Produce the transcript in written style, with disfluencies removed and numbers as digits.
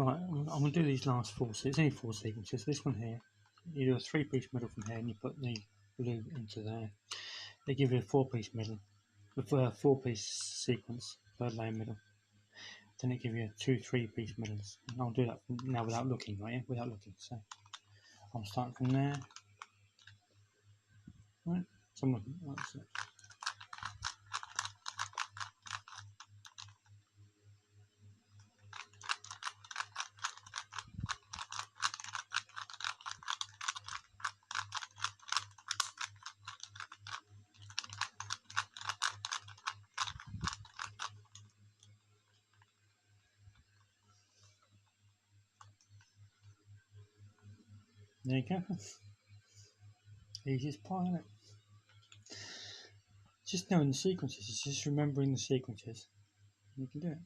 Right, I'm going to do these last four. It's only four sequences. This one here, you do a 3-piece middle from here, and you put the blue into there. They give you a 4-piece middle, a 4-piece sequence, third layer middle. Then it gives you 2 3-piece middles. And I'll do that now without looking, right? Yeah? Without looking. So I'm starting from there. Right. So I'm looking. That's it. There you go. Easiest part, isn't it? Just knowing the sequences, it's just remembering the sequences. You can do it.